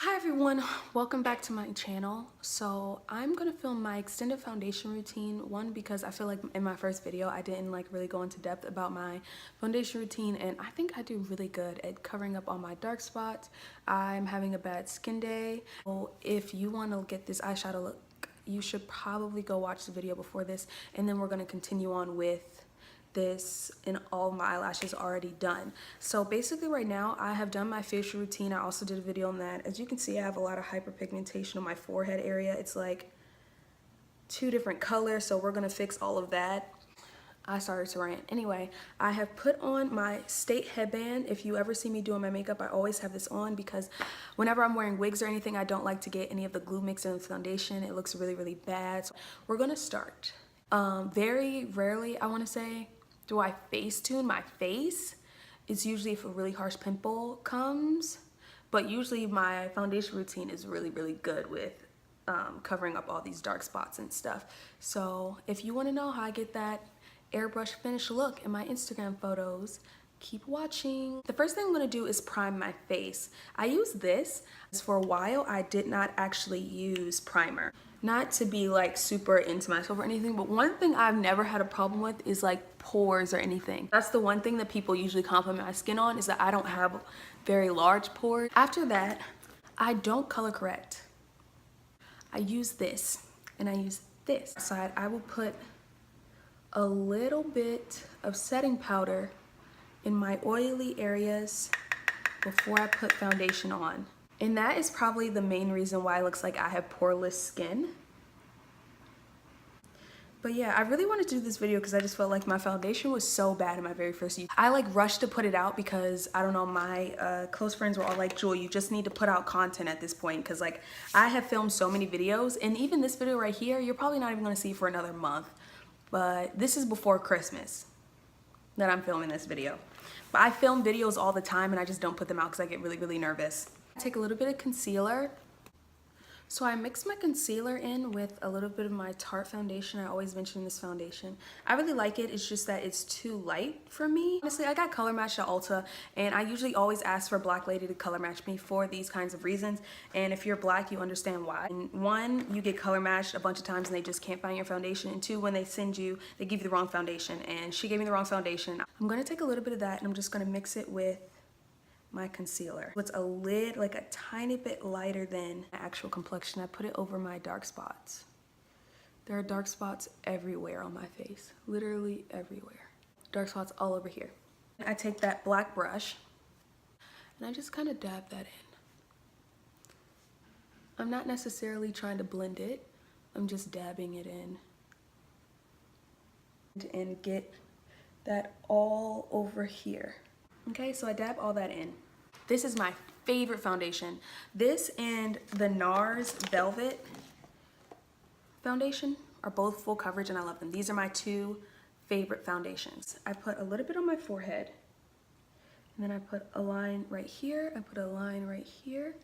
Hi everyone, welcome back to my channel. So I'm gonna film my extended foundation routine. One, because I feel like in my first video I didn't really go into depth about my foundation routine, and I think I do really good at covering up all my dark spots. I'm having a bad skin day. So if you want to get this eyeshadow look, you should probably go watch the video before this, and then we're gonna continue on with this and all my eyelashes already done. So basically right now I have done my facial routine. I also did a video on that. As you can see, I have a lot of hyperpigmentation on my forehead area. It's like two different colors, so we're gonna fix all of that. I started to rant. Anyway, I have put on my State headband. If you ever see me doing my makeup, I always have this on because whenever I'm wearing wigs or anything, I don't like to get any of the glue mixed in with foundation. It looks really, really bad. So we're gonna start. Very rarely, I wanna say, do I Facetune my face. It's usually if a really harsh pimple comes, but usually my foundation routine is really, really good with covering up all these dark spots and stuff. So if you wanna know how I get that airbrush finish look in my Instagram photos, keep watching. The first thing I'm gonna do is prime my face. I use this. For a while, I did not actually use primer. Not to be like super into myself or anything, but one thing I've never had a problem with is like pores or anything. That's the one thing that people usually compliment my skin on, is that I don't have very large pores. After that, I don't color correct. I use this and I use this side. I will put a little bit of setting powder in my oily areas before I put foundation on. And that is probably the main reason why it looks like I have poreless skin. But yeah, I really wanted to do this video because I just felt like my foundation was so bad in my very first use. I rushed to put it out because, I don't know, my close friends were all like, Jewel, you just need to put out content at this point, because I have filmed so many videos, and even this video right here, you're probably not even gonna see for another month. But this is before Christmas that I'm filming this video. But I film videos all the time and I just don't put them out because I get really, really nervous. I take a little bit of concealer. So I mix my concealer in with a little bit of my Tarte foundation. I always mention this foundation. I really like it. It's just that it's too light for me. Honestly, I got color matched at Ulta, and I usually always ask for a black lady to color match me for these kinds of reasons. And if you're black, you understand why. And one, you get color matched a bunch of times and they just can't find your foundation. And two, when they send you, they give you the wrong foundation. And she gave me the wrong foundation. I'm gonna take a little bit of that and I'm just gonna mix it with my concealer. It's like a tiny bit lighter than my actual complexion. I put it over my dark spots. There are dark spots everywhere on my face, literally everywhere. Dark spots all over here. I take that black brush and I just kind of dab that in. I'm not necessarily trying to blend it. I'm just dabbing it in and get that all over here. Okay, so I dab all that in. This is my favorite foundation. This and the NARS Velvet foundation are both full coverage and I love them. These are my two favorite foundations. I put a little bit on my forehead, and then I put a line right here, I put a line right here,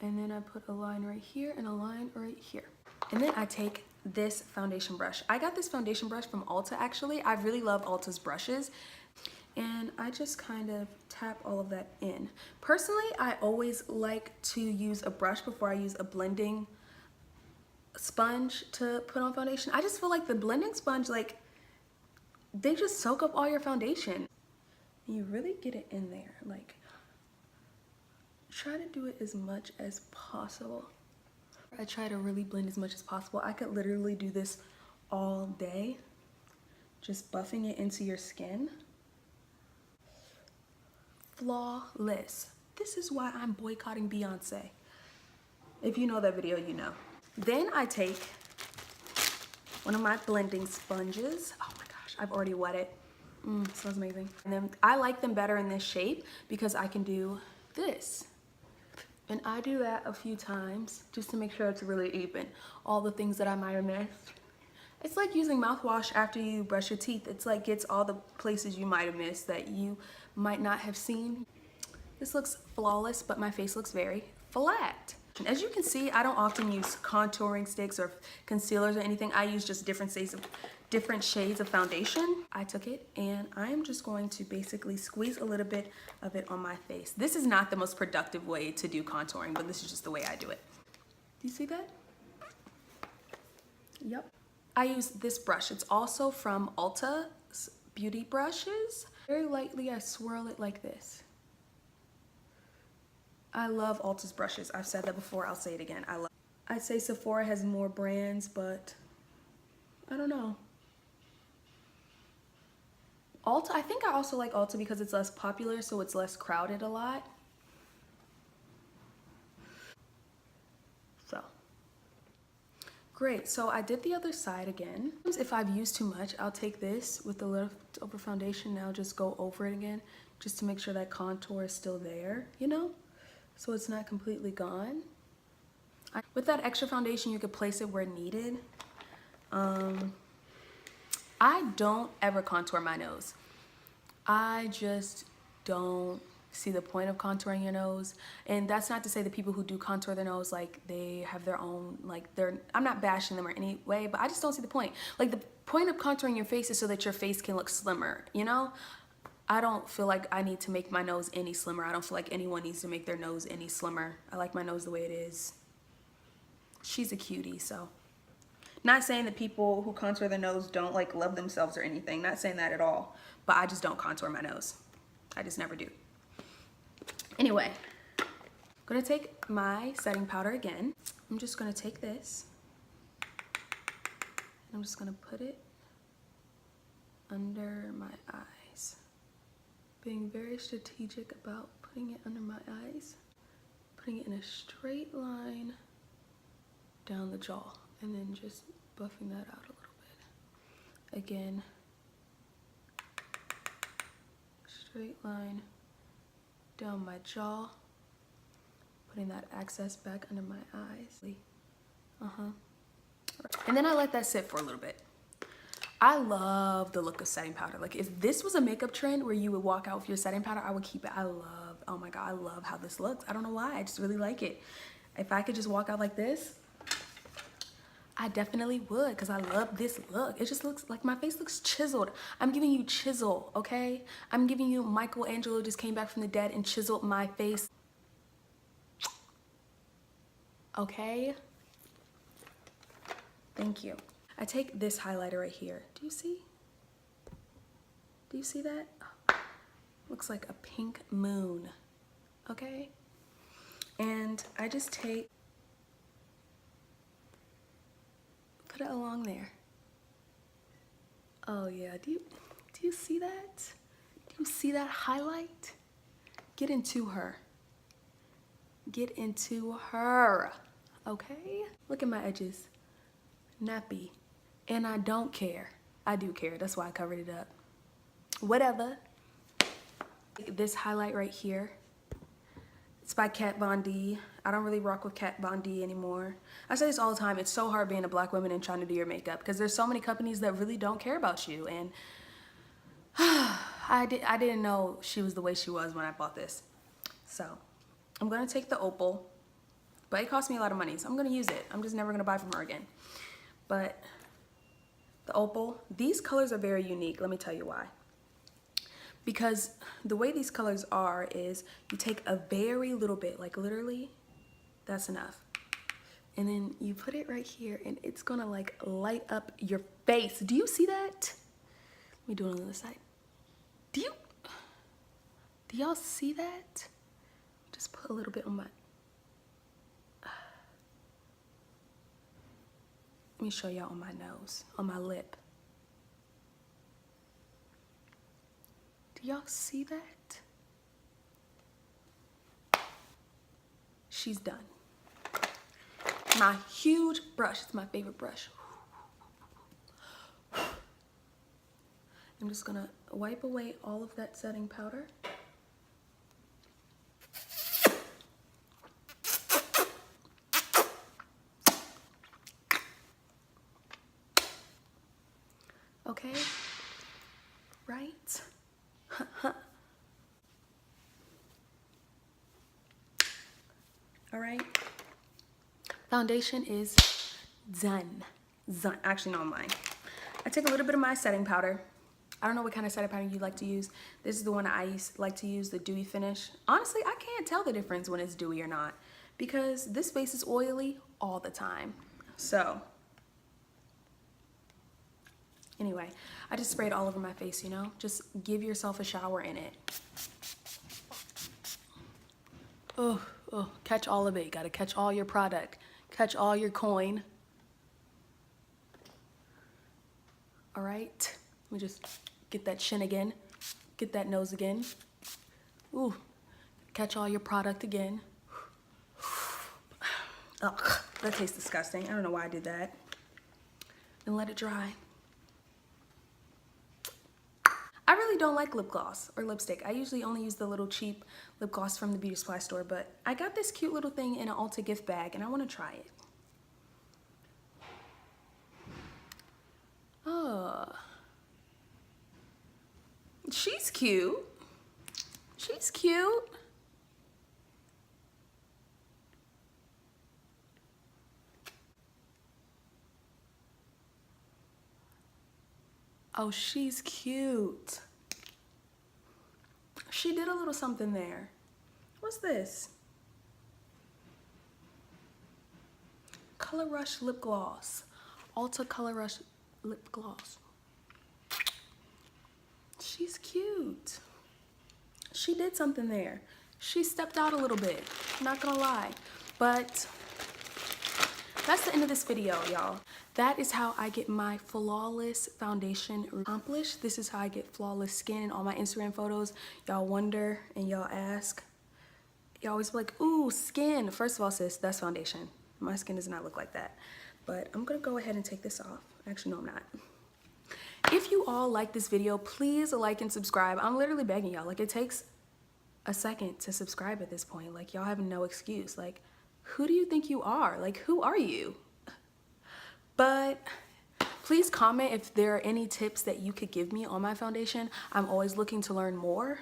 and then I put a line right here and a line right here. And then I take this foundation brush. I got this foundation brush from Ulta actually. I really love Ulta's brushes. And I just kind of tap all of that in. Personally, I always like to use a brush before I use a blending sponge to put on foundation. I just feel like the blending sponge, they just soak up all your foundation. You really get it in there. Try to do it as much as possible. I try to really blend as much as possible. I could literally do this all day, just buffing it into your skin. Flawless. This is why I'm boycotting Beyonce. If you know that video, you know. Then I take one of my blending sponges. Oh my gosh, I've already wet it. Smells amazing. And then I like them better in this shape because I can do this. And I do that a few times just to make sure it's really even. All the things that I might have missed. It's like using mouthwash after you brush your teeth. It's like gets all the places you might have missed that you might not have seen. This looks flawless, but my face looks very flat. As you can see, I don't often use contouring sticks or concealers or anything. I use just different different shades of foundation. I took it and I'm just going to basically squeeze a little bit of it on my face. This is not the most productive way to do contouring, but this is just the way I do it. Do you see that? Yep. I use this brush. It's also from Ulta Beauty Brushes. Very lightly, I swirl it like this. I love Ulta's brushes. I've said that before, I'll say it again. I'd say Sephora has more brands, but I don't know. Ulta, I think I also like Ulta because it's less popular, so it's less crowded a lot. So, great. So I did the other side again. If I've used too much, I'll take this with the leftover foundation. Now just go over it again, just to make sure that contour is still there, you know? So it's not completely gone. With that extra foundation, you could place it where needed. I don't ever contour my nose. I just don't see the point of contouring your nose. And that's not to say the people who do contour their nose, like they have their own, like I'm not bashing them or any way, but I just don't see the point. Like the point of contouring your face is so that your face can look slimmer, you know? I don't feel like I need to make my nose any slimmer. I don't feel like anyone needs to make their nose any slimmer. I like my nose the way it is. She's a cutie, so. Not saying that people who contour their nose don't like love themselves or anything. Not saying that at all. But I just don't contour my nose. I just never do. Anyway, I'm gonna take my setting powder again. I'm just gonna take this. I'm just gonna put it under my eyes. Being very strategic about putting it under my eyes. Putting it in a straight line down the jaw. And then just buffing that out a little bit. Again, straight line down my jaw. Putting that excess back under my eyes. And then I let that sit for a little bit. I love the look of setting powder. Like if this was a makeup trend where you would walk out with your setting powder, I would keep it. Oh my God, I love how this looks. I don't know why, I just really like it. If I could just walk out like this, I definitely would, because I love this look. It just looks like my face looks chiseled. I'm giving you chisel, okay? I'm giving you Michelangelo just came back from the dead and chiseled my face. Okay? Thank you. I take this highlighter right here. Do you see? Do you see that? Oh, looks like a pink moon, okay? And I just take, put it along there. Oh yeah, do you see that? Do you see that highlight? Get into her. Get into her, okay? Look at my edges, nappy. And I don't care. I do care, that's why I covered it up. Whatever. This highlight right here, it's by Kat Von D. I don't really rock with Kat Von D anymore. I say this all the time, it's so hard being a black woman and trying to do your makeup because there's so many companies that really don't care about you. And I didn't know she was the way she was when I bought this. So I'm gonna take the Opal, but it cost me a lot of money, so I'm gonna use it. I'm just never gonna buy from her again. But the Opal, these colors are very unique. Let me tell you why. Because the way these colors are is you take a very little bit, like literally, that's enough. And then you put it right here and it's gonna like light up your face. Do you see that? Let me do it on the other side. Do y'all see that? Just put a little bit on my, let me show y'all on my nose, on my lip. Do y'all see that? She's done. My huge brush, it's my favorite brush. I'm just gonna wipe away all of that setting powder. Okay, right? All right, foundation is done. Actually, no, mine. I take a little bit of my setting powder. I don't know what kind of setting powder you like to use. This is the one I like to use, the dewy finish. Honestly, I can't tell the difference when it's dewy or not because this base is oily all the time. So anyway, I just sprayed all over my face, you know? Just give yourself a shower in it. Oh, catch all of it. Gotta catch all your product. Catch all your coin. All right, let me just get that chin again. Get that nose again. Ooh, catch all your product again. Ugh, that tastes disgusting. I don't know why I did that. And let it dry. I really don't like lip gloss or lipstick. I usually only use the little cheap lip gloss from the beauty supply store, but I got this cute little thing in an Ulta gift bag and I want to try it. Oh, she's cute. She's cute. Oh, she's cute. She did a little something there. What's this? Color Rush lip gloss. Ulta Color Rush lip gloss. She's cute. She did something there. She stepped out a little bit, not gonna lie. But that's the end of this video, y'all. That is how I get my flawless foundation accomplished. This is how I get flawless skin in all my Instagram photos. Y'all wonder and y'all ask. Y'all always be like, ooh, skin. First of all, sis, that's foundation. My skin does not look like that. But I'm gonna go ahead and take this off. Actually, no, I'm not. If you all like this video, please like and subscribe. I'm literally begging y'all. Like, it takes a second to subscribe at this point. Like, y'all have no excuse. Like, who do you think you are? Like, who are you? But please comment if there are any tips that you could give me on my foundation. I'm always looking to learn more.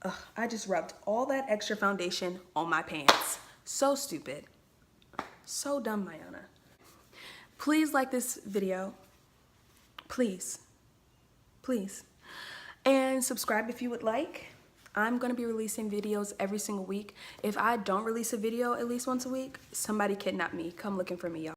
Ugh, I just rubbed all that extra foundation on my pants. So stupid. So dumb, Mayana. Please like this video. Please. Please. And subscribe if you would like. I'm going to be releasing videos every single week. If I don't release a video at least once a week, somebody kidnap me. Come looking for me, y'all.